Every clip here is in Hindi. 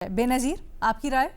बेनज़ीर, आपकी राय?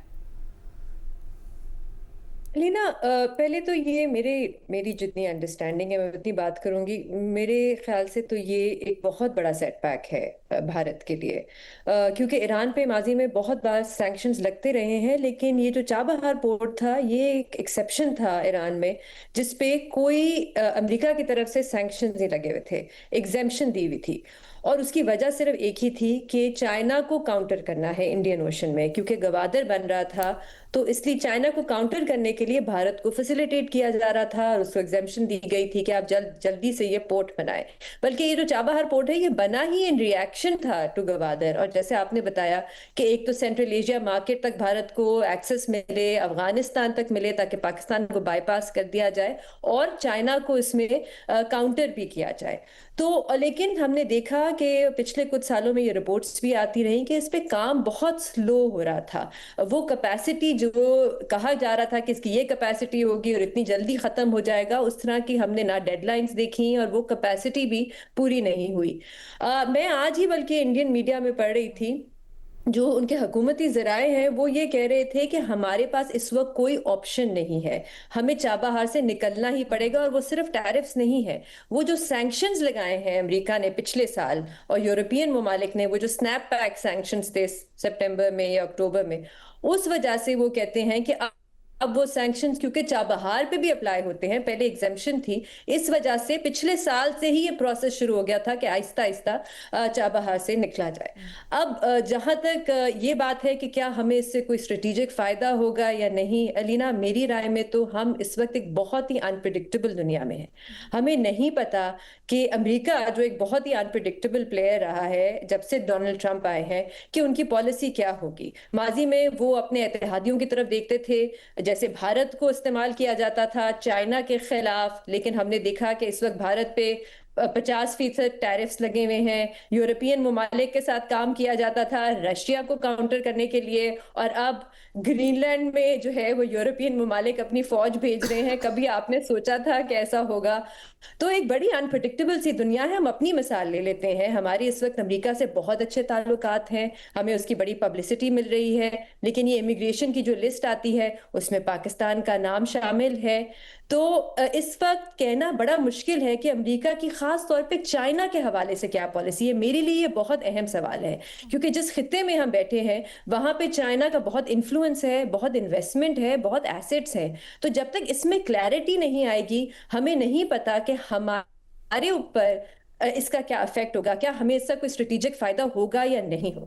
लीना, पहले तो ये मेरी जितनी अंडरस्टैंडिंग है मैं उतनी बात करूंगी। मेरे ख्याल से तो ये एक बहुत बड़ा सेटबैक है भारत के लिए, क्योंकि ईरान पे माजी में बहुत बार सैंक्शंस लगते रहे हैं, लेकिन ये जो चाबहार पोर्ट था ये एक एक्सेप्शन था ईरान में, जिसपे कोई अमेरिका की तरफ से सैंक्शंस नहीं लगे हुए थे, एग्जेम्पशन दी हुई थी। और उसकी वजह सिर्फ एक ही थी कि चाइना को काउंटर करना है इंडियन ओशन में, क्योंकि गवादर बन रहा था। तो इसलिए चाइना को काउंटर करने के लिए भारत को फैसिलिटेट किया जा रहा था और उसको एग्जेम्पशन दी गई थी कि आप जल्दी से ये पोर्ट बनाए। बल्कि ये जो चाबहार पोर्ट है ये बना ही इन रिएक्शन था टू गवादर। और जैसे आपने बताया कि एक तो सेंट्रल एशिया मार्केट तक भारत को एक्सेस मिले, अफगानिस्तान तक मिले ताकि पाकिस्तान को बाईपास कर दिया जाए, और चाइना को इसमें काउंटर भी किया जाए। तो लेकिन हमने देखा कि पिछले कुछ सालों में ये रिपोर्ट्स भी आती रही कि इस पे काम बहुत स्लो हो रहा था। वो कैपेसिटी जो कहा जा रहा था कि इसकी ये कैपेसिटी होगी और इतनी जल्दी खत्म हो जाएगा, उस तरह की हमने ना डेडलाइंस देखी और वो कैपेसिटी भी पूरी नहीं हुई। मैं आज ही बल्कि इंडियन मीडिया में पढ़ रही थी, जो उनके हुकूमती ज़राए हैं वो ये कह रहे थे कि हमारे पास इस वक्त कोई ऑप्शन नहीं है, हमें चाबहार से निकलना ही पड़ेगा। और वो सिर्फ टैरिफ्स नहीं है, वो जो सैंक्शंस लगाए हैं अमेरिका ने पिछले साल और यूरोपियन ममालिक ने, वो जो स्नैप बैक सैंक्शंस थे सितंबर में या अक्टूबर में, उस वजह से वो कहते हैं कि अब वो सैंक्शंस क्योंकि चाबहार पे भी अप्लाई होते हैं, पहले एग्जेम्पशन थी, इस वजह से पिछले साल से ही ये प्रोसेस शुरू हो गया था कि आहिस्ता आहिस्ता चाबहार से निकला जाए। अब जहां तक ये बात है कि क्या हमें इससे कोई स्ट्रेटेजिक फायदा होगा या नहीं, अलीना, मेरी राय में तो हम इस वक्त एक बहुत ही अनप्रिडिक्टेबल दुनिया में हैं। हमें नहीं पता कि अमेरिका जो एक बहुत ही अनप्रिडिक्टेबल प्लेयर रहा है जब से डोनाल्ड ट्रंप आए हैं, कि उनकी पॉलिसी क्या होगी। माजी में वो अपने इत्तेहादियों की तरफ देखते थे, जैसे भारत को इस्तेमाल किया जाता था चाइना के खिलाफ, लेकिन हमने देखा कि इस वक्त भारत पे 50% टैरिफ्स लगे हुए हैं। यूरोपियन ममालिक के साथ काम किया जाता था रशिया को काउंटर करने के लिए, और अब ग्रीनलैंड में जो है वो यूरोपियन ममालिक अपनी फौज भेज रहे हैं। कभी आपने सोचा था कि ऐसा होगा? तो एक बड़ी अनप्रडिक्टेबल सी दुनिया है। हम अपनी मिसाल ले लेते हैं, हमारी इस वक्त अमेरिका से बहुत अच्छे ताल्लुकात हैं, हमें उसकी बड़ी पब्लिसिटी मिल रही है, लेकिन ये इमिग्रेशन की जो लिस्ट आती है उसमें पाकिस्तान का नाम शामिल है। तो इस वक्त कहना बड़ा मुश्किल है कि अमेरिका की खास तौर पे चाइना के हवाले से क्या पॉलिसी है। मेरे लिए ये बहुत अहम सवाल है, क्योंकि जिस खित्ते में हम बैठे हैं वहां पे चाइना का बहुत इन्फ्लुएंस है, बहुत इन्वेस्टमेंट है, बहुत एसेट्स हैं। तो जब तक इसमें क्लैरिटी नहीं आएगी, हमें नहीं पता कि हमारे ऊपर इसका क्या इफेक्ट होगा, क्या हमें इसका कोई स्ट्रेटेजिक फायदा होगा या नहीं होगा।